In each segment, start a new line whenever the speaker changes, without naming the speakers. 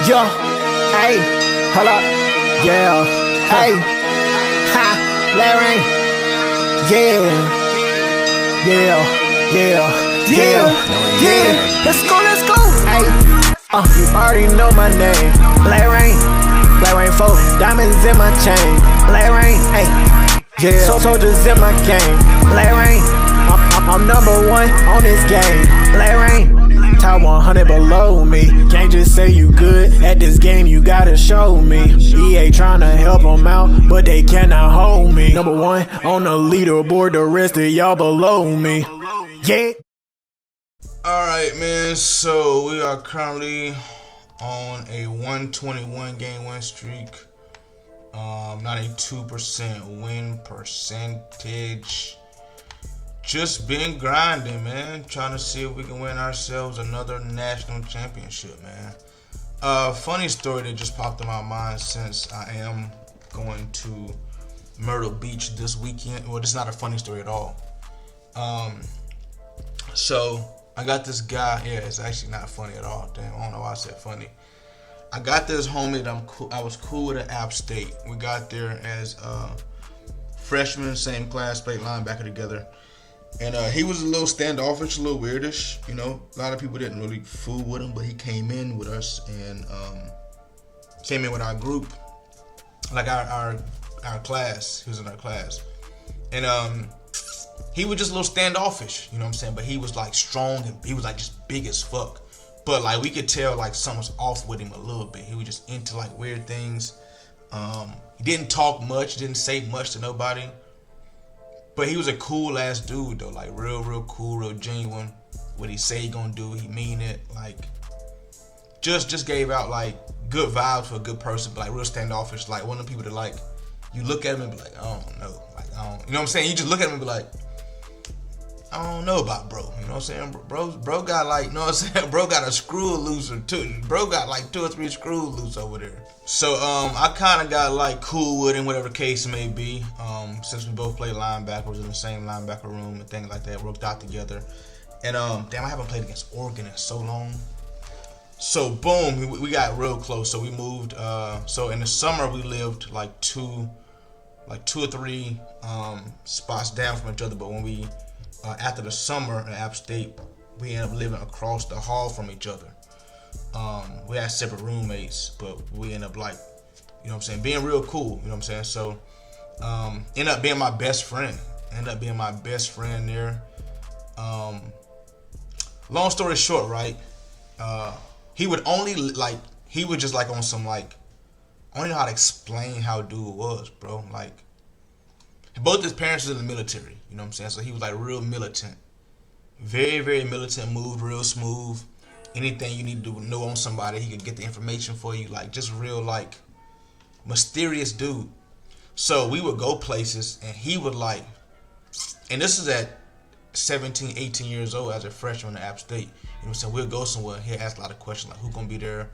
Yo, hey, hold up, yeah, hey, ha, Blackreign, yeah, let's go, hey, you already know my name, Blackreign 4, diamonds in my chain, Blackreign, hey, yeah, soldiers in my game, Blackreign, I'm number one on this game, Blackreign. Top 100 below me. Can't just say you good at this game, you gotta show me. EA tryna help them out, but they cannot hold me. Number one on the leaderboard, the rest of y'all below me. Yeah.
Alright, man, so we are currently on a 121 game win streak. 92% win percentage. Just been grinding, man. Trying to see if we can win ourselves another national championship, man. Funny story that just popped in my mind, since I am going to Myrtle Beach this weekend. Well, it's not a funny story at all. So I got this guy. Yeah, it's actually not funny at all. Damn, I don't know why I said funny. I got this homie that I was cool with at App State. We got there as freshmen, same class, played linebacker together. And he was a little standoffish, a little weirdish, you know. A lot of people didn't really fool with him, but he came in with us and came in with our group, like our class. He was in our class, and he was just a little standoffish, you know what I'm saying. But he was like strong and he was like just big as fuck. But like we could tell like something was off with him a little bit. He was just into like weird things. He didn't talk much, didn't say much to nobody. But he was a cool ass dude though, like real cool, real genuine. What he say he gonna do, he mean it. Like just gave out like good vibes for a good person, but like real standoffish. Like one of the people that like you look at him and be like, I don't know, like I don't, you know what I'm saying? You just look at him and be like, I don't know about bro, you know what I'm saying? Bro got like, you know what I'm saying? Bro got a screw loose or two. Bro got like 2 or 3 screws loose over there. So I kind of got like cool with him, whatever the case may be. Since we both played linebacker, was in the same linebacker room and things like that, worked out together. And damn, I haven't played against Oregon in so long. So boom, we got real close. So we moved. So in the summer we lived like two or three spots down from each other. But when we after the summer at App State, we ended up living across the hall from each other. We had separate roommates, but we ended up like, you know what I'm saying, being real cool, you know what I'm saying? So ended up being my best friend. There. Long story short, right? He would only like, he was just like on some like, I don't know how to explain how dude was, bro. Like, both his parents was in the military, you know what I'm saying? So he was like real militant. Very militant, moved real smooth. Anything you need to know on somebody, he could get the information for you. Like, just real, like, mysterious dude. So we would go places, and he would, like, and this is at 17, 18 years old as a freshman at App State. You know what I'm saying? We'll go somewhere, he'll ask a lot of questions, like, who's going to be there,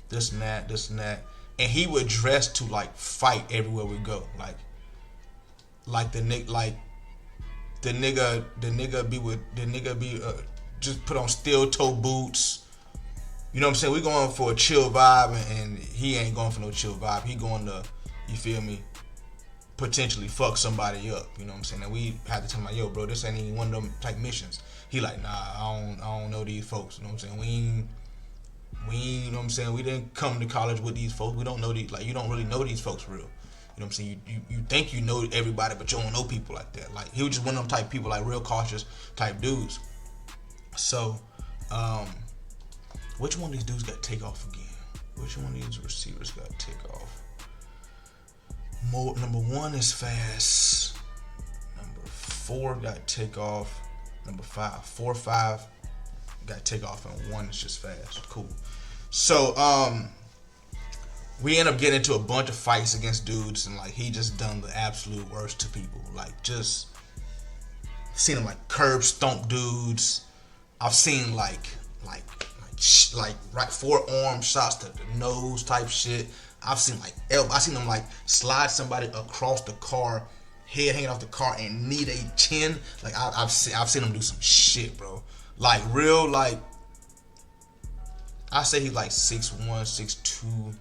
this and that. And he would dress to, like, fight everywhere we go. Like the nigga be just put on steel toe boots. You know what I'm saying? We going for a chill vibe, and he ain't going for no chill vibe. He going to, you feel me, potentially fuck somebody up. You know what I'm saying? And we had to tell him like, yo, bro, this ain't even one of them type missions. He like, nah, I don't know these folks. You know what I'm saying? We you know what I'm saying? We didn't come to college with these folks. We don't know these, like, you don't really know these folks real. You know what I'm saying? You think you know everybody, but you don't know people like that. Like, he was just one of them type people, like real cautious type dudes. So, which one of these dudes got to take off again? Which one of these receivers got to take off? Number 1 is fast. Number 4 got to take off. Number 5. 4, 5 got to take off, and 1 is just fast. Cool. So, we end up getting into a bunch of fights against dudes, and like he just done the absolute worst to people. Like, just seen him like curb stomp dudes. I've seen like right forearm shots to the nose type shit. I've seen him like slide somebody across the car, head hanging off the car, and knee their chin. Like I've seen him do some shit, bro. Like real, like I say he's like 6'1", 6'2",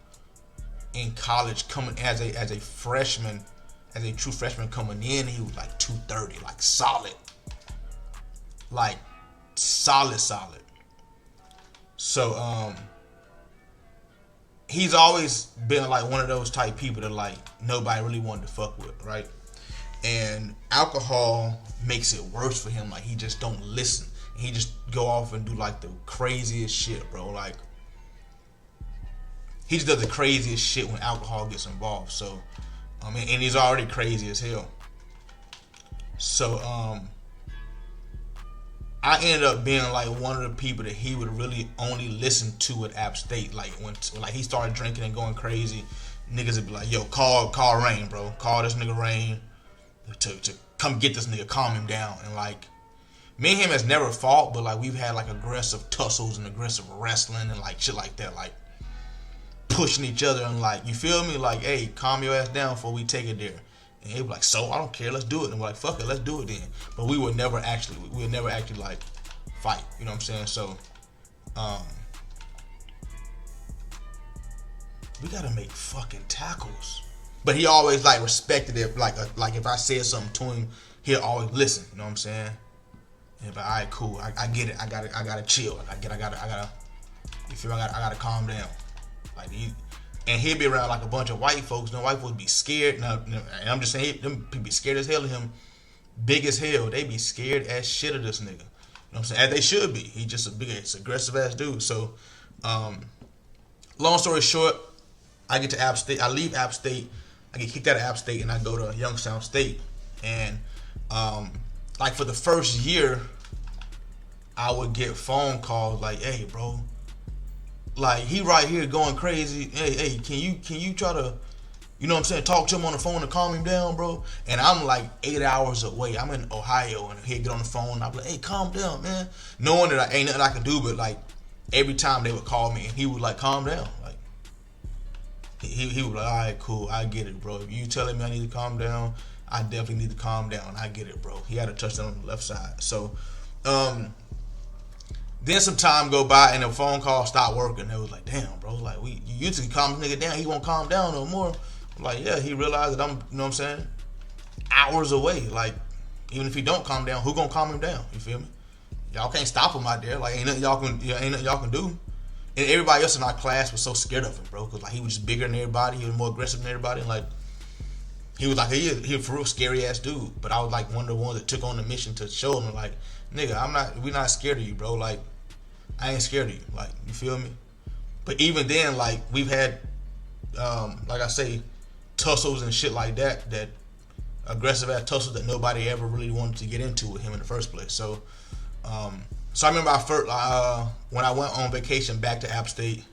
in college, coming as a freshman, as a true freshman coming in, he was like 230, like solid. Like solid. So he's always been like one of those type people that like nobody really wanted to fuck with, right? And alcohol makes it worse for him. Like he just don't listen. He just go off and do like the craziest shit, bro. Like he just does the craziest shit when alcohol gets involved. So and he's already crazy as hell. So I ended up being like one of the people that he would really only listen to at App State. Like when he started drinking and going crazy, niggas would be like, yo, call Rain, bro. Call this nigga Rain to come get this nigga, calm him down. And like me and him has never fought, but like we've had like aggressive tussles and aggressive wrestling and like shit like that, like pushing each other and like, you feel me? Like, hey, calm your ass down before we take it there. And he'd be like, so I don't care, let's do it. And we're like, fuck it, let's do it then. But we would never actually like fight. You know what I'm saying? So we gotta make fucking tackles. But he always like respected it. Like if I said something to him, he'll always listen. You know what I'm saying? And be like, all right, cool. I get it. I gotta chill. I gotta. You feel me? I gotta calm down. Like and he'd be around like a bunch of white folks. No white folks be scared. Now, and I'm just saying, them people be scared as hell of him. Big as hell. They be scared as shit of this nigga. You know what I'm saying? As they should be. He just a big, aggressive ass dude. So, long story short, I get to App State. I leave App State. I get kicked out of App State and I go to Youngstown State. And like for the first year, I would get phone calls like, hey, bro, like he right here going crazy. Hey, can you try to, you know what I'm saying, talk to him on the phone to calm him down, bro? And I'm like 8 hours away. I'm in Ohio, and he'd get on the phone and I'd be like, hey, calm down, man. Knowing that ain't nothing I can do, but like every time they would call me and he would like calm down. Like he would be like, all right, cool, I get it, bro. If you telling me I need to calm down, I definitely need to calm down. I get it, bro. He had a touchdown on the left side. So then some time go by and the phone call stopped working. It was like, damn, bro, like you used to calm this nigga down. He won't calm down no more. I'm like, yeah, he realized that I'm, you know what I'm saying, hours away. Like, even if he don't calm down, who gonna calm him down? You feel me? Y'all can't stop him out there. Like, ain't nothing y'all can do. And everybody else in our class was so scared of him, bro, because like he was just bigger than everybody. He was more aggressive than everybody. And like he was for real scary ass dude. But I was like one of the ones that took on the mission to show him like, nigga, we're not scared of you, bro. Like, I ain't scared of you. Like, you feel me? But even then, like, we've had, like I say, tussles and shit like that aggressive ass tussles that nobody ever really wanted to get into with him in the first place. So, so I remember when I went on vacation back to App State,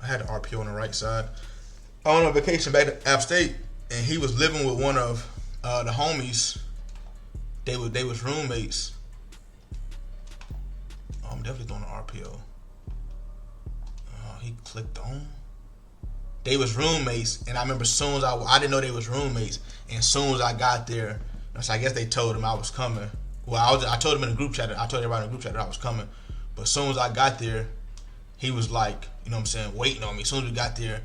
I had the RPO on the right side. I went on vacation back to App State, and he was living with one of the homies. They was roommates. I'm definitely doing the RPO. He clicked on. They was roommates, and I remember as soon as I didn't know they was roommates, and as soon as I got there, so I guess they told him I was coming. Well, I told him in the group chat. I told everybody in the group chat that I was coming. But as soon as I got there, he was like, you know what I'm saying, waiting on me. As soon as we got there,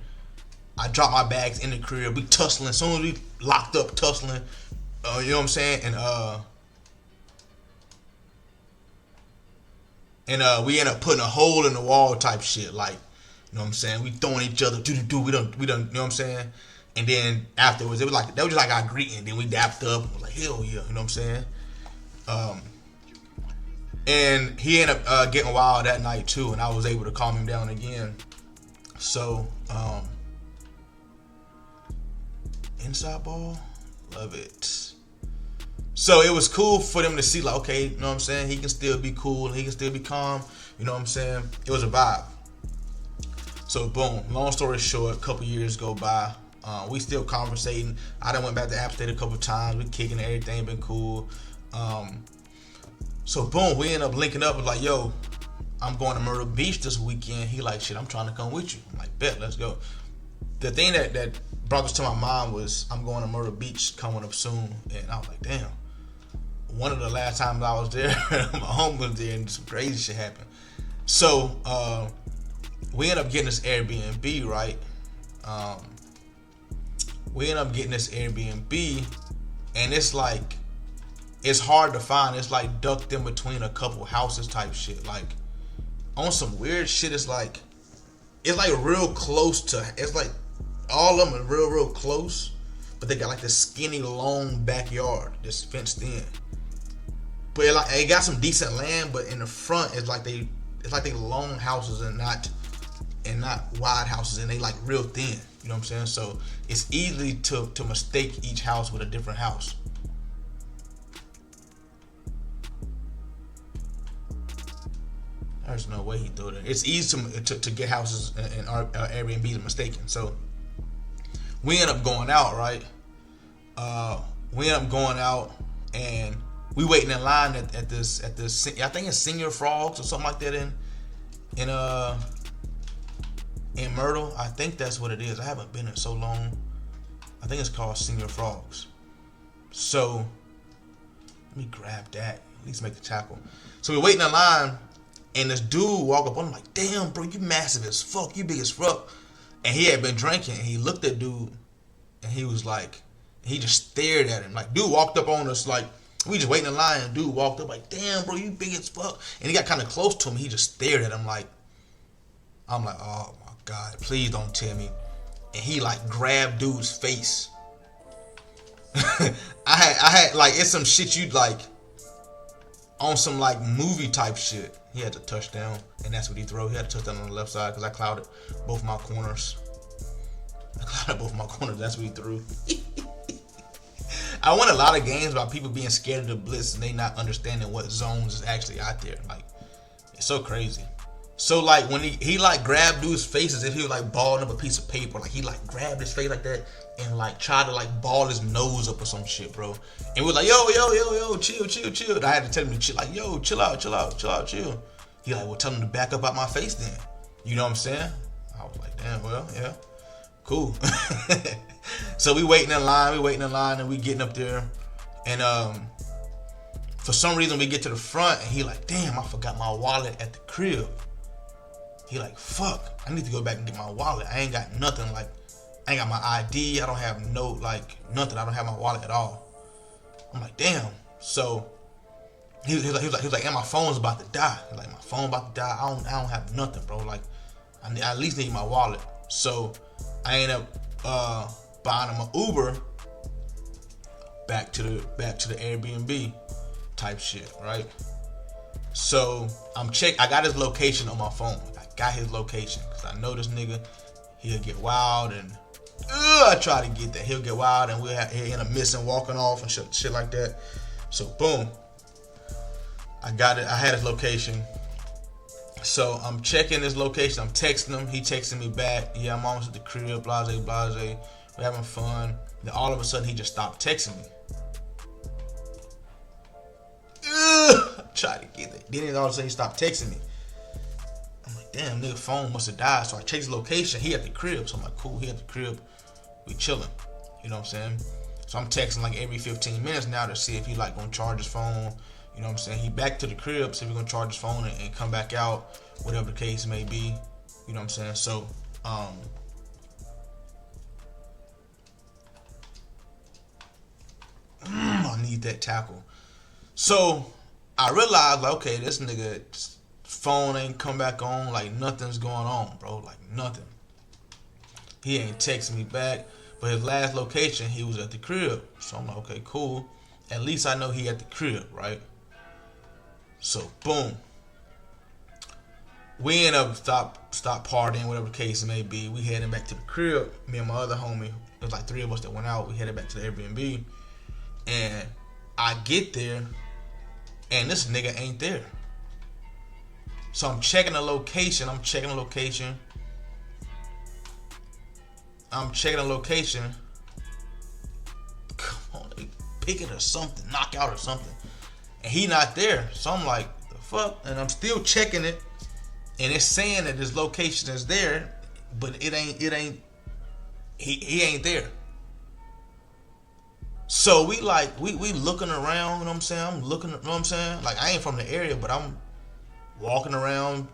I dropped my bags in the crib. We tussling. As soon as we locked up tussling, you know what I'm saying, and we end up putting a hole in the wall type shit, like, you know what I'm saying, we throwing each other, we don't, you know what I'm saying, and then afterwards, that was just like our greeting. Then we dapped up, and was like, hell yeah, you know what I'm saying, and he ended up getting wild that night too, and I was able to calm him down again. So, inside ball, love it. So it was cool for them to see, like, okay, you know what I'm saying, he can still be cool and he can still be calm, you know what I'm saying. It was a vibe. So boom, long story short, a couple years go by, we still conversating. I done went back to App State a couple times, we kicking everything, been cool. So boom, we end up linking up, like, yo, I'm going to Myrtle Beach this weekend. He like, shit, I'm trying to come with you. I'm like, bet, let's go. The thing that brought this to my mind was, I'm going to Myrtle Beach coming up soon, and I was like, damn. One of the last times I was there, my home was there and some crazy shit happened. So we end up getting this Airbnb, right? We end up getting this Airbnb, and it's like, it's hard to find. It's like ducked in between a couple houses type shit. Like on some weird shit. It's like real close to. It's like all of them are real close, but they got like this skinny long backyard that's fenced in. But it got some decent land, but in the front it's like they long houses and not wide houses, and they like real thin. You know what I'm saying? So it's easy to mistake each house with a different house. There's no way he threw it. It's easy to get houses and Airbnbs mistaken. So we end up going out, right? We end up going out, and we waiting in line at this. I think it's Senior Frogs or something like that in Myrtle. I think that's what it is. I haven't been there so long. I think it's called Senior Frogs. So let me grab that. At least make the tackle. So we're waiting in line, and this dude walk up on him like, "Damn, bro, you massive as fuck. You big as fuck." And he had been drinking. And he looked at dude, and he was like, he just stared at him. Like, dude walked up on us like, we just waiting in line, and dude walked up like, "Damn, bro, you big as fuck." And he got kind of close to him. He just stared at him like, I'm like, oh my God, please don't tell me. And he like grabbed dude's face. I had like, it's some shit you'd like on some like movie type shit. He had to touchdown, and that's what he threw. He had to touchdown on the left side because I clouded both my corners. That's what he threw. I won a lot of games about people being scared of the blitz and they not understanding what zones is actually out there. Like, it's so crazy. So like when he like grabbed dude's face as if he was like balling up a piece of paper. Like he like grabbed his face like that and like tried to like ball his nose up or some shit, bro. And we was like, yo, chill. And I had to tell him to chill, like, yo, chill out. He like, well, tell him to back up out my face then. You know what I'm saying? I was like, damn, well, yeah, cool. So we waiting in line, and we getting up there, and for some reason we get to the front, and he like, damn, I forgot my wallet at the crib. He like, fuck, I need to go back and get my wallet. I ain't got nothing, like, I ain't got my ID, I don't have nothing, I don't have my wallet at all. I'm like, damn. So he was like, and my phone's about to die. He's like, my phone about to die. I don't have nothing, bro. Like, I at least need my wallet. So I end up buying him an Uber back to the Airbnb type shit, right? So I got his location on my phone. I got his location because I know this nigga, he'll get wild, and I try to get that. He'll get wild, and he'll end up missing, walking off and shit like that. So boom, I got it. I had his location. So I'm checking his location. I'm texting him. He texting me back. Yeah, I'm almost at the crib. Blase. We're having fun. Then all of a sudden, he just stopped texting me. I tried to get it. Then all of a sudden, he stopped texting me. I'm like, damn, nigga, phone must have died. So I checked his location. He at the crib. So I'm like, cool. He at the crib. We chilling. You know what I'm saying? So I'm texting like every 15 minutes now to see if he like gonna charge his phone. You know what I'm saying? He back to the crib, see if he gonna charge his phone and come back out, whatever the case may be. You know what I'm saying? So, I need that tackle. So I realized, like, okay, this nigga phone ain't come back on, like nothing's going on, bro, like nothing. He ain't texting me back, but his last location, he was at the crib. So I'm like, okay, cool. At least I know he at the crib, right? So boom, we end up stop partying, whatever the case may be. We heading back to the crib. Me and my other homie, there's like 3 of us that went out. We headed back to the Airbnb, and I get there, and this nigga ain't there. So I'm checking the location. Come on, they picking or something, knockout or something. And he not there. So I'm like, the fuck? And I'm still checking it. And it's saying that his location is there, but he ain't there. So we looking around, you know what I'm saying? I'm looking, you know what I'm saying? Like, I ain't from the area, but I'm walking around,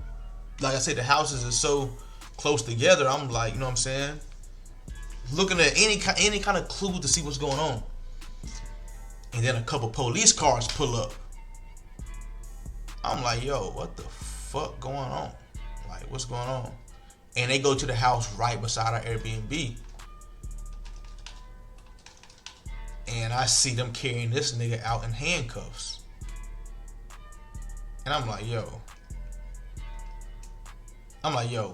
like I said, the houses are so close together. I'm like, you know what I'm saying? Looking at any kind of clue to see what's going on. And then a couple police cars pull up. I'm like, yo, what the fuck going on? Like, what's going on? And they go to the house right beside our Airbnb. And I see them carrying this nigga out in handcuffs. And I'm like, yo,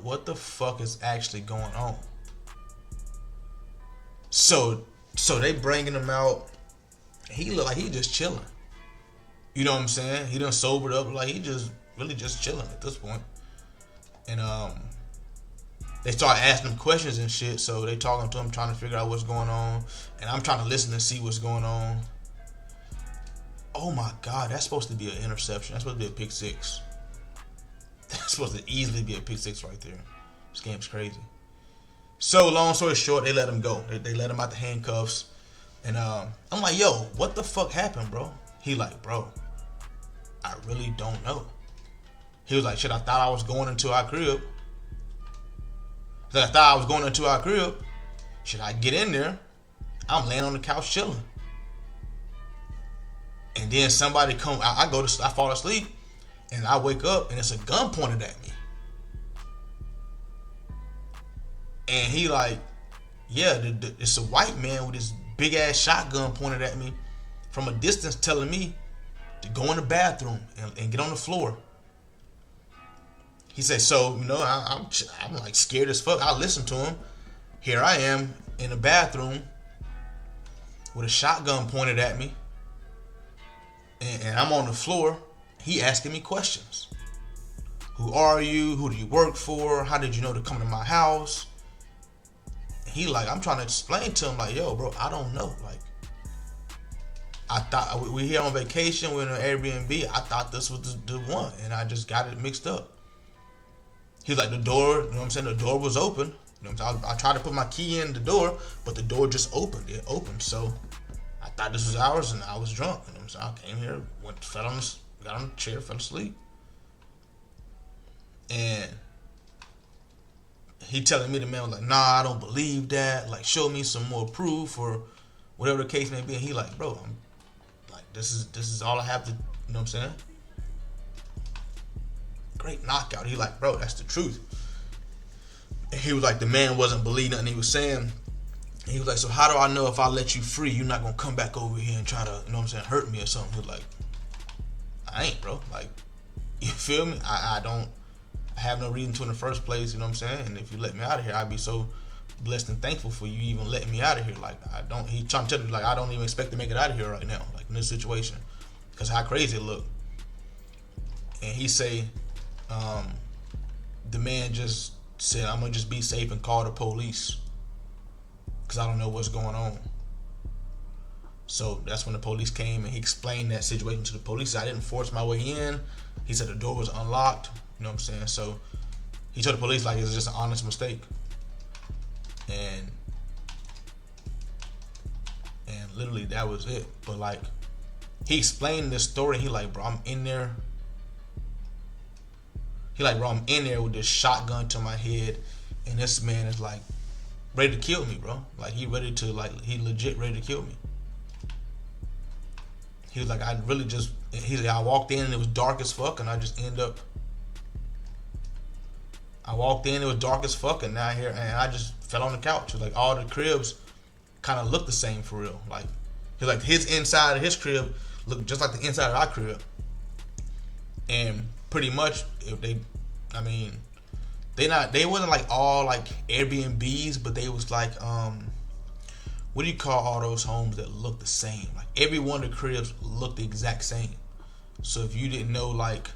what the fuck is actually going on? So they bringing him out. He look like he just chilling. You know what I'm saying? He done sobered up, like he just really just chilling at this point. And they start asking him questions and shit. So they talking to him, trying to figure out what's going on. And I'm trying to listen and see what's going on. Oh my God, that's supposed to be an interception. That's supposed to be a pick six. That's supposed to easily be a pick six right there. This game's crazy. So long story short, they let him go. They let him out the handcuffs. And I'm like, yo, what the fuck happened, bro? He like, bro, I really don't know. He was like, shit, I thought I was going into our crib. He's like, I thought I was going into our crib. Should I get in there? I'm laying on the couch chilling. And then somebody come, I fall asleep, and I wake up, and it's a gun pointed at me. And he like, yeah, it's a white man with this big ass shotgun pointed at me from a distance, telling me to go in the bathroom and get on the floor. He said, so, you know, I'm like scared as fuck. I listened to him. Here I am in the bathroom with a shotgun pointed at me. And I'm on the floor. He asking me questions. Who are you? Who do you work for? How did you know to come to my house? He like, I'm trying to explain to him like, yo, bro, I don't know. Like, I thought we here on vacation. We're in an Airbnb. I thought this was the one, and I just got it mixed up. He's like, the door, you know what I'm saying? The door was open. You know what I'm saying? I tried to put my key in the door, but the door just opened. It opened. So I thought this was ours, and I was drunk. You know what I'm saying? I came here, got on the chair, fell asleep. And he telling me, the man was like, nah, I don't believe that. Like, show me some more proof or whatever the case may be. And he like, bro, I'm like, this is all I have to, you know what I'm saying? Great knockout. He like, bro, that's the truth. And he was like, the man wasn't believing nothing he was saying. He was like, so how do I know if I let you free, you're not gonna come back over here and try to, you know what I'm saying, hurt me or something? He was like, I ain't, bro. Like, you feel me? I have no reason to in the first place, you know what I'm saying? And if you let me out of here, I'd be so blessed and thankful for you even letting me out of here. Like, he trying to tell me, like, I don't even expect to make it out of here right now, like in this situation, because how crazy it look. And he say, the man just said, I'm gonna just be safe and call the police because I don't know what's going on. So that's when the police came, and he explained that situation to the police. I didn't force my way in. He said the door was unlocked. You know what I'm saying? So he told the police like it's just an honest mistake. And literally that was it. But like, he explained this story. He like, bro, I'm in there. He like, bro, I'm in there with this shotgun to my head, and this man is like ready to kill me, bro. Like, he legit ready to kill me. He was like, I walked in and it was dark as fuck, and I walked in, it was dark as fuck, and I just fell on the couch. Like, all the cribs kind of looked the same for real. Like, his inside of his crib looked just like the inside of our crib. And pretty much, they wasn't like all like Airbnbs, but they was like, what do you call all those homes that look the same? Like, every one of the cribs looked the exact same. So if you didn't know like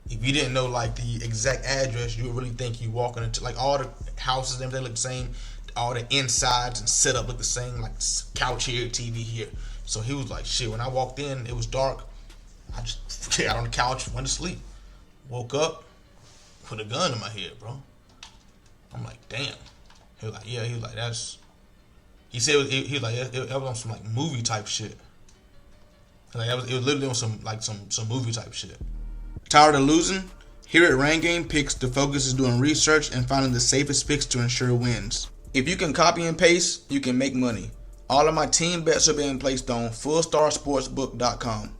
the exact address, you would really think you walking into, like, all the houses and everything look the same. All the insides and setup look the same, like couch here, TV here. So he was like, shit, when I walked in, it was dark. I just got on the couch, went to sleep. Woke up, put a gun in my head, bro. I'm like, damn. He was like, yeah, he was like, that's... He said he was like, it was on some like movie type shit. Like, it was literally on some movie type shit. Tired of losing, Here at Rain Game Picks, the focus is doing research and finding the safest picks to ensure wins. If you can copy and paste, you can make money. All of my team bets are being placed on fullstarsportsbook.com.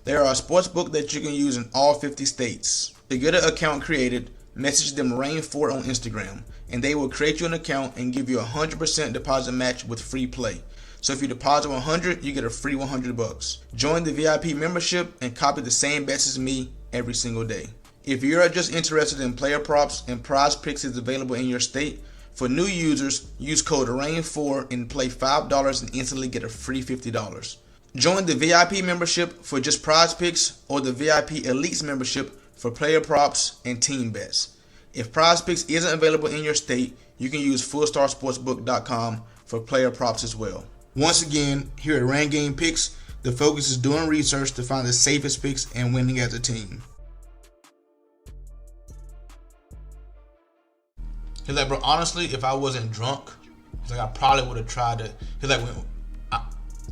They are a sportsbook that you can use in all 50 states. To get an account created, message them Rain4 on Instagram, and they will create you an account and give you a 100% deposit match with free play. So if you deposit $100, you get a free $100. Join the VIP membership and copy the same bets as me every single day. If you're just interested in player props and prize picks is available in your state, for new users, use code RAIN4 and play $5 and instantly get a free $50. Join the VIP membership for just prize picks or the VIP Elites membership for player props and team bets. If prize picks isn't available in your state, you can use fullstarsportsbook.com for player props as well. Once again, here at Rain Game Picks, the focus is doing research to find the safest picks and winning as a team. He's like, bro, honestly, if I wasn't drunk, he's like, I probably would have tried to. He's like, when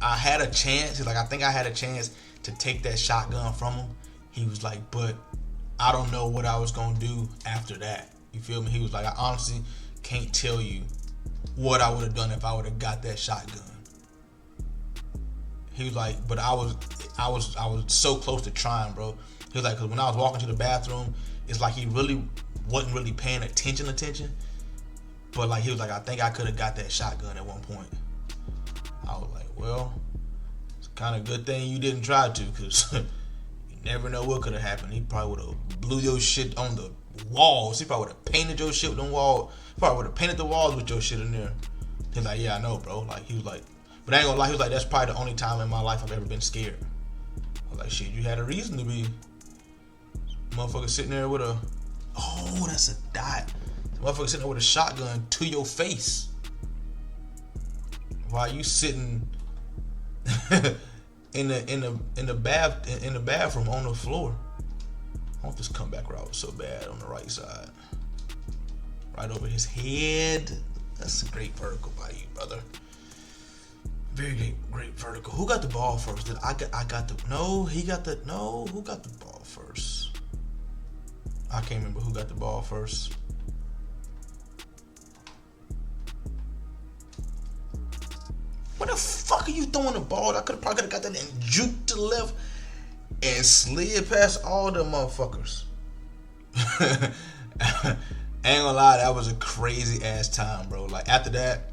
I had a chance. He's like, I think I had a chance to take that shotgun from him. He was like, but I don't know what I was gonna do after that. You feel me? He was like, I honestly can't tell you what I would have done if I would have got that shotgun. He was like, but I was so close to trying, bro. He was like, because when I was walking to the bathroom, it's like he really wasn't really paying attention. But like he was like, I think I could have got that shotgun at one point. I was like, well, it's kind of good thing you didn't try to, because you never know what could have happened. He probably would have blew your shit on the walls. He probably would have painted your shit with them walls. Probably would have painted the walls with your shit in there. He's like, yeah, I know, bro. Like, he was like, but I ain't gonna lie, he was like, that's probably the only time in my life I've ever been scared. I was like, shit, you had a reason to be. Motherfucker sitting there with a, oh, that's a dot. The motherfucker sitting there with a shotgun to your face while you sitting in the bathroom on the floor. I want this comeback route so bad on the right side, right over his head. That's a great vertical by you, brother. Very great vertical. Who got the ball first? Who got the ball first? I can't remember who got the ball first. Where the fuck are you throwing the ball? I could have got that and juked to the left and slid past all the motherfuckers. Ain't gonna lie, that was a crazy ass time, bro. Like, after that,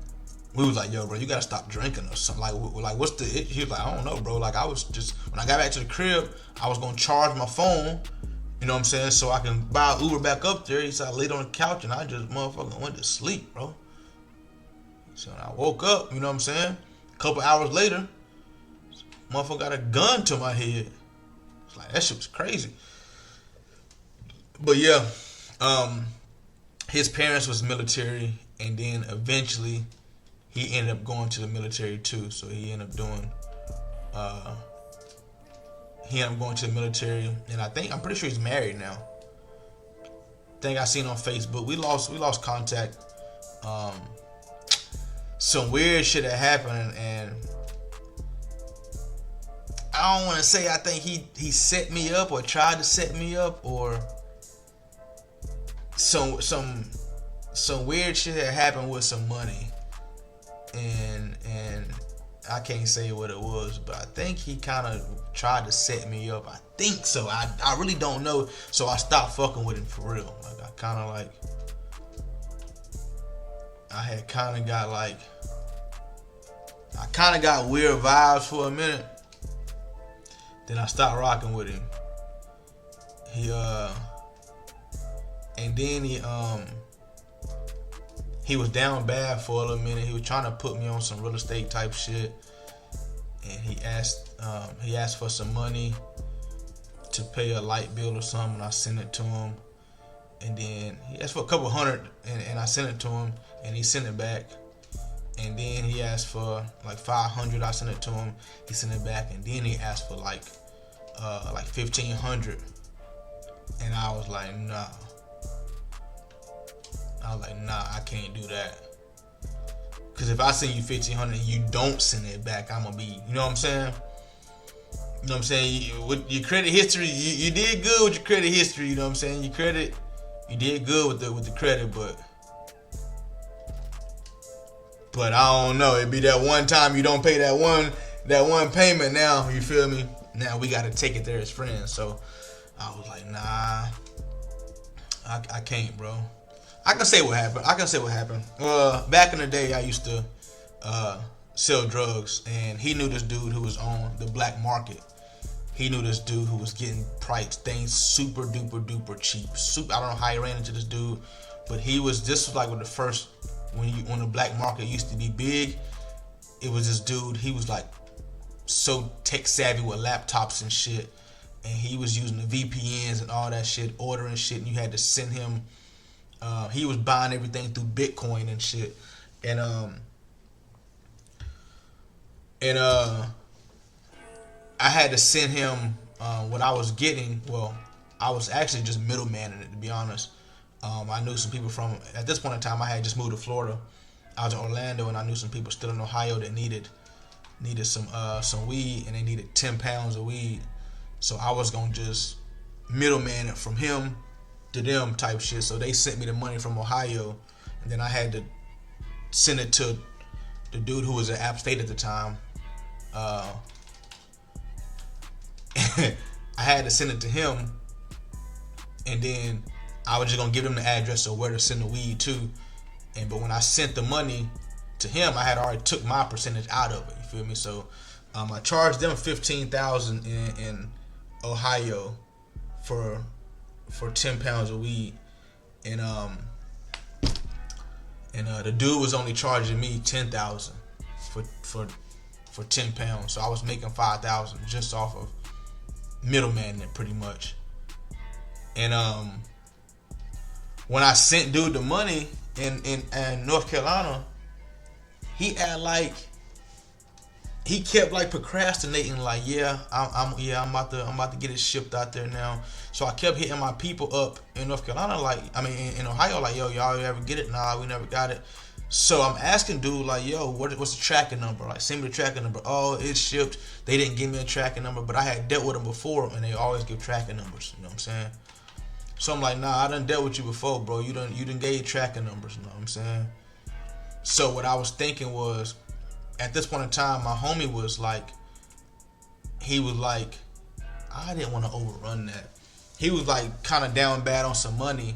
we was like, yo, bro, you gotta stop drinking or something. Like what's the issue? He was like, I don't know, bro. Like, I was just, when I got back to the crib, I was gonna charge my phone, you know what I'm saying, so I can buy Uber back up there. He said I laid on the couch and I just motherfucking went to sleep, bro. So when I woke up, you know what I'm saying, a couple hours later, motherfucker got a gun to my head. It's like, that shit was crazy. But yeah, his parents was military, and then eventually he ended up going to the military too. So he ended up doing, going to the military, and I'm pretty sure he's married now. Thing I seen on Facebook, we lost contact. Some weird shit had happened, and I don't want to say I think he set me up or tried to set me up, or some weird shit had happened with some money, and I can't say what it was, but I think he kind of tried to set me up. I think so. I really don't know, so I stopped fucking with him for real. Like, I kind of got weird vibes for a minute. Then I stopped rocking with him. He was down bad for a little minute. He was trying to put me on some real estate type shit, and he asked for some money to pay a light bill or something. I sent it to him, and then he asked for a couple $100, and I sent it to him, and he sent it back. And then he asked for like $500. I sent it to him. He sent it back, and then he asked for like $1,500, and I was like, nah. I can't do that. Cause if I send you $1,500 and you don't send it back, I'm gonna be, you know what I'm saying? You know what I'm saying? With your credit history, you did good with your credit history. You know what I'm saying? You did good with the credit, but I don't know. It'd be that one time you don't pay that one payment. Now you feel me? Now we gotta take it there as friends. So I was like, nah, I can't, bro. I can say what happened. Back in the day, I used to sell drugs, and he knew this dude who was on the black market. He knew this dude who was getting priced things super duper cheap. I don't know how he ran into this dude, but this was like when the black market used to be big. It was this dude. He was like so tech savvy with laptops and shit, and he was using the VPNs and all that shit, ordering shit, and you had to send him. He was buying everything through Bitcoin and shit, and I had to send him what I was getting. Well, I was actually just middlemaning it, to be honest. I knew some people at this point in time, I had just moved to Florida. I was in Orlando, and I knew some people still in Ohio that needed some weed, and they needed 10 pounds of weed. So I was gonna just middleman it from him to them type shit. So they sent me the money from Ohio, and then I had to send it to the dude who was at App State at the time. I had to send it to him, and then I was just gonna give him the address of where to send the weed to. But when I sent the money to him, I had already took my percentage out of it. You feel me? So I charged them $15,000 in Ohio for 10 pounds of weed, and the dude was only charging me $10,000 for 10 pounds. So I was making $5,000 just off of middleman it, pretty much. And when I sent dude the money in North Carolina, he kept like procrastinating, like, I'm about to get it shipped out there now. So I kept hitting my people up in North Carolina, in Ohio, like, yo, y'all ever get it? Nah, we never got it. So I'm asking dude, like, yo, what's the tracking number? Like, send me the tracking number. Oh, it's shipped. They didn't give me a tracking number, but I had dealt with them before, and they always give tracking numbers. You know what I'm saying? So I'm like, nah, I done dealt with you before, bro. You done gave tracking numbers. You know what I'm saying? So what I was thinking was, at this point in time, my homie was like, I didn't want to overrun that. He was like kind of down bad on some money.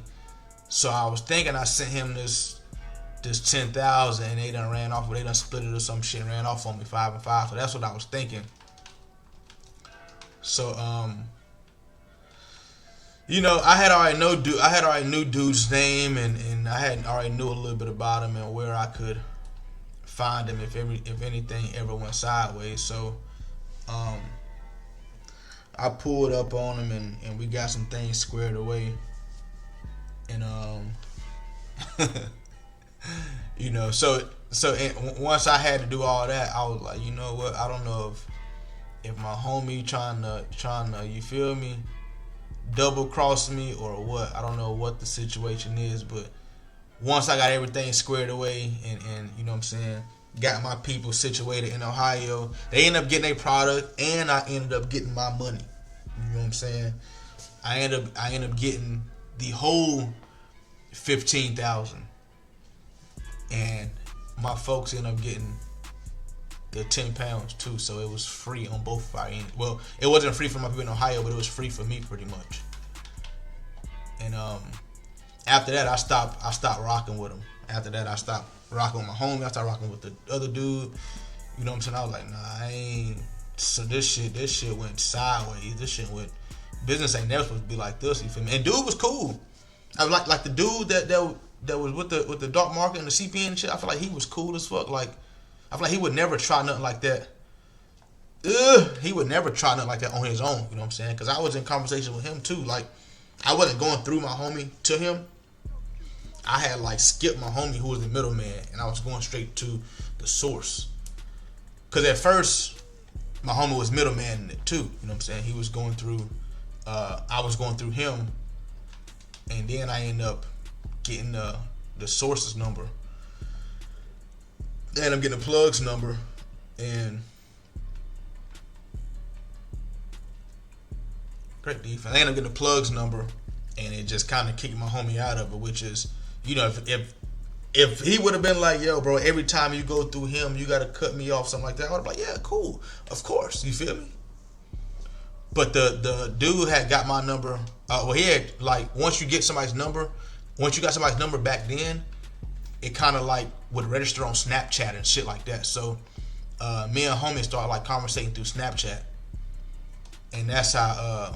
So I was thinking I sent him this 10,000, and they done ran off, or they done split it or some shit and ran off on me 5 and 5. So that's what I was thinking. So I had already knew dude's name, and I had already knew a little bit about him and where I could find him if anything ever went sideways. So I pulled up on him, and we got some things squared away. And once I had to do all that, I was like, you know what? I don't know if my homie trying to, you feel me, double cross me or what. I don't know what the situation is, but once I got everything squared away and you know what I'm saying, got my people situated in Ohio, they ended up getting their product, and I ended up getting my money. You know what I'm saying? I ended up getting the whole 15,000, and my folks ended up getting the 10 pounds too. So it was free on both of our ends. Well, it wasn't free for my people in Ohio, but it was free for me pretty much. And after that, I stopped rocking with him. After that, I stopped rocking with my homie. I started rocking with the other dude. You know what I'm saying? I was like, nah, I ain't. So this shit went sideways. Business ain't never supposed to be like this. You feel me? And dude was cool. I was like the dude that was with the dark market and the CPN and shit. I feel like he was cool as fuck. Like, I feel like he would never try nothing like that. He would never try nothing like that on his own. You know what I'm saying? Because I was in conversation with him too. Like, I wasn't going through my homie to him. I had like skipped my homie who was the middleman, and I was going straight to the source. Because at first, my homie was middleman it too. You know what I'm saying? He was going through. I was going through him, and then I ended up getting the source's number. Then I'm getting the plug's number, and Great defense. I ended up getting the plugs number, and it just kind of kicked my homie out of it, which is, you know, if he would have been like, yo, bro, every time you go through him, you got to cut me off, something like that, I would have been like, yeah, cool. Of course. You feel me? But the dude had got my number. Well, he had, like, once you got somebody's number back then, it kind of, like, would register on Snapchat and shit like that. So, me and homie started, like, conversating through Snapchat. And that's how,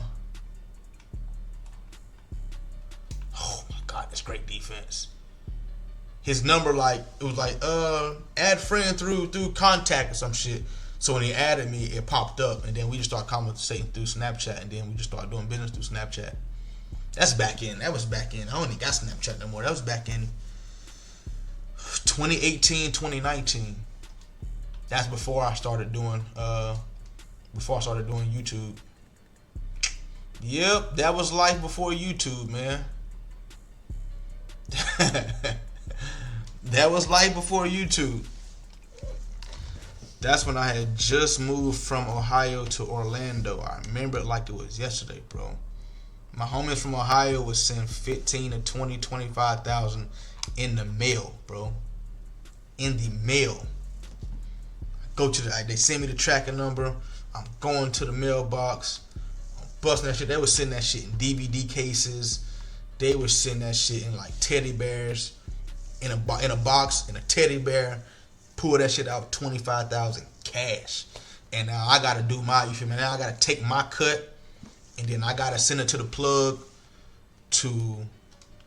oh my God, that's great defense. His number, like, it was like, add friend through contact or some shit. So when he added me, it popped up, and then we just started conversating through Snapchat, and then we just started doing business through Snapchat. That was back in. I don't even got Snapchat no more. That was back in 2018, 2019. That's before I started doing YouTube. Yep, that was life before YouTube, man. That was life before YouTube. That's when I had just moved from Ohio to Orlando. I remember it like it was yesterday, bro. My homies from Ohio would send 15 to 20, 25,000 in the mail, bro. In the mail. They send me the tracking number. I'm going to the mailbox. I'm busting that shit. They were sending that shit in DVD cases. They were sending that shit in like teddy bears. In a box, in a teddy bear. Pull that shit out, 25,000 cash. And now I gotta do you feel me? Now I gotta take my cut, and then I gotta send it to the plug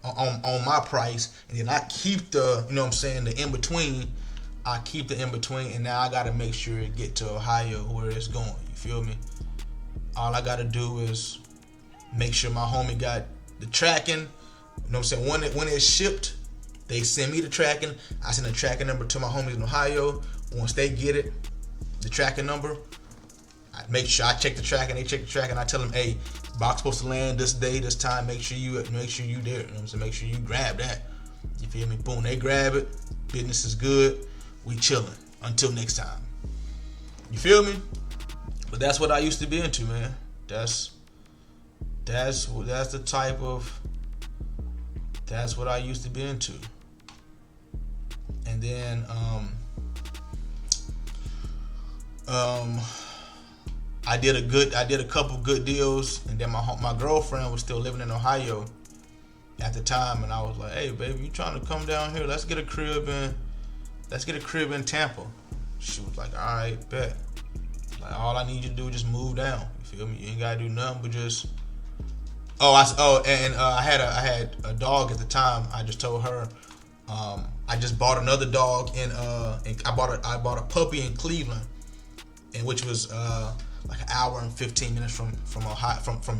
on my price, and then I keep the, you know what I'm saying, the in between. I keep the in between, and now I gotta make sure it get to Ohio where it's going. You feel me? All I gotta do is make sure my homie got the tracking. You know what I'm saying? When it's shipped, they send me the tracking. I send the tracking number to my homies in Ohio. Once they get it, the tracking number, I make sure I check the tracking. They check the tracking. I tell them, hey, box supposed to land this day, this time. Make sure you there. You know what I'm saying? Make sure you grab that. You feel me? Boom, they grab it. Business is good. We chilling until next time. You feel me? But that's what I used to be into, man. That's the type of. That's what I used to be into. And then I did a couple good deals, and then my girlfriend was still living in Ohio at the time, and I was like, hey baby, you trying to come down here? Let's get a crib in Tampa. She was like, all right, bet. Like, all I need you to do is just move down. You feel me? You ain't gotta do nothing but just. I had a dog at the time. I just told her, I just bought another dog and I bought a puppy in Cleveland, and which was like an hour and 15 minutes from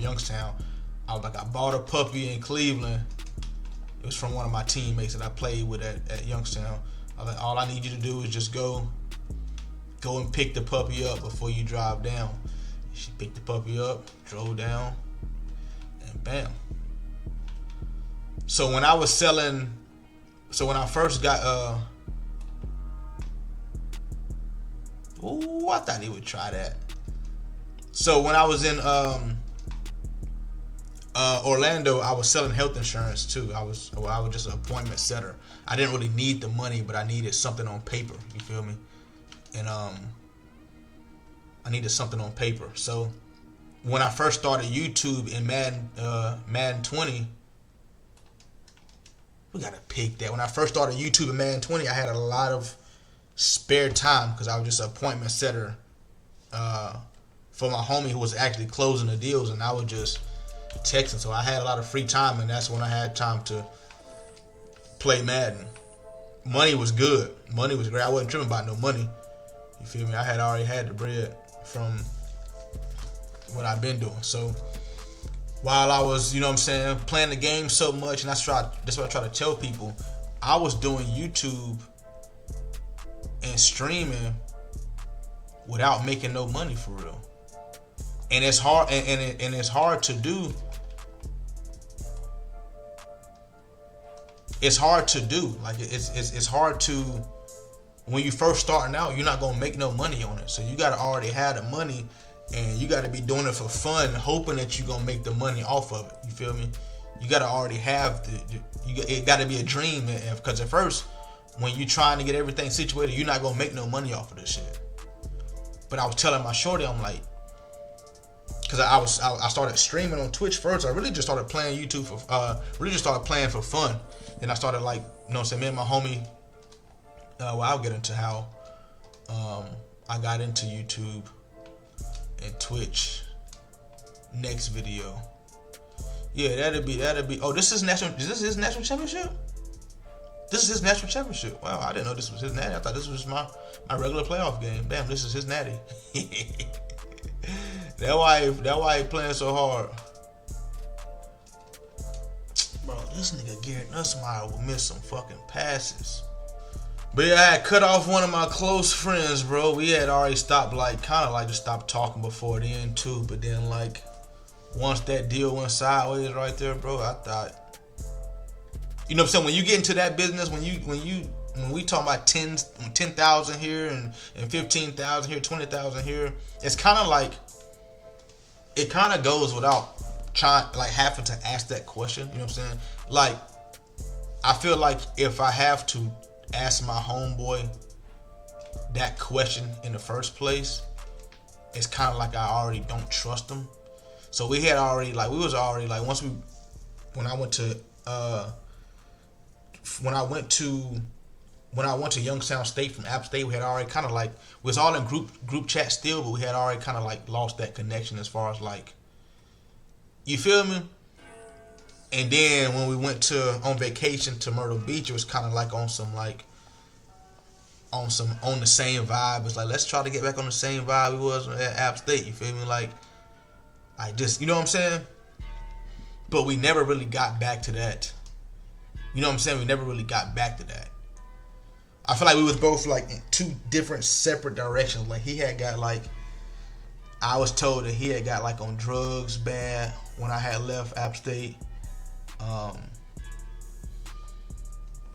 Youngstown. I was like, I bought a puppy in Cleveland. It was from one of my teammates that I played with at Youngstown. I was like, all I need you to do is just go and pick the puppy up before you drive down. She picked the puppy up, drove down. Bam. So when I first got I thought he would try that. So when I was in Orlando, I was selling health insurance too. I was just an appointment setter. I didn't really need the money, but I needed something on paper. You feel me? And I needed something on paper. So when I first started YouTube in Madden 20, we gotta pick that. When I first started YouTube in Madden 20, I had a lot of spare time because I was just an appointment setter for my homie who was actually closing the deals, and I was just texting. So I had a lot of free time, and that's when I had time to play Madden. Money was good. Money was great. I wasn't tripping about no money. You feel me? I had already had the bread from what I've been doing. So while I was, you know what I'm saying, playing the game so much, and that's what I try to tell people, I was doing YouTube and streaming without making no money for real. And it's hard, and it's hard to do. It's hard to do. Like it's hard to, when you first starting out, you're not gonna make no money on it. So you gotta already have the money And you got to be doing it for fun, hoping that you're gonna make the money off of it. You feel me? You got to already have it got to be a dream, because at first, when you're trying to get everything situated, you're not gonna make no money off of this shit. But I was telling my shorty, I'm like, because I started streaming on Twitch first. I really just started playing YouTube for fun. Then I started, like, you know what I'm saying, me and my homie, well, I'll get into how I got into YouTube and Twitch next video. Yeah, that'd be. Oh, is this his national championship? This is his national championship. Wow, I didn't know this was his natty. I thought this was my regular playoff game. Damn, this is his natty. That's why he playing so hard. Bro, this nigga Garrett Nussmeier will miss some fucking passes. But yeah, I had cut off one of my close friends, bro. We had already stopped, like, kind of like just stopped talking before the end too. But then, like, once that deal went sideways right there, bro, I thought, you know what I'm saying, when you get into that business, when we talk about 10,000 here and 15,000 here, 20,000 here, it's kind of like, it kind of goes without having to ask that question. You know what I'm saying? Like, I feel like if I have to ask my homeboy that question in the first place, it's kind of like I already don't trust him. So when I went to Youngstown State from App State, we had already kind of like, we was all in group chat still, but we had already kind of like lost that connection as far as, like, you feel me? And then when we went on vacation to Myrtle Beach, it was kind of like on the same vibe. It's like, let's try to get back on the same vibe we was at App State. You feel me? Like, I just, you know what I'm saying? But we never really got back to that. You know what I'm saying? We never really got back to that. I feel like we was both, like, in two different separate directions. Like, he had got, like, I was told that he had got, like, on drugs bad when I had left App State.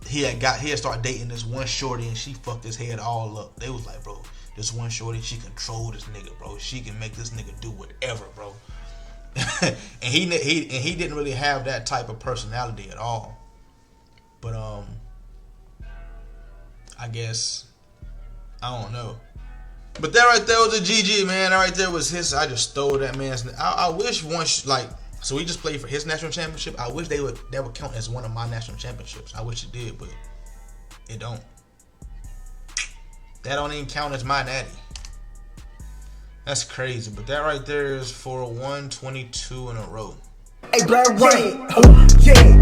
He had started dating this one shorty, and she fucked his head all up. They was like, bro, this one shorty, she control this nigga, bro. She can make this nigga do whatever, bro. and he didn't really have that type of personality at all. But I guess, I don't know. But that right there was a GG, man. That right there was his. I just stole that man's. I wish once, like, so we just played for his national championship. I wish that would count as one of my national championships. I wish it did, but it don't. That don't even count as my natty. That's crazy. But that right there is for 122 in a row.
Hey, Blackreign, yeah.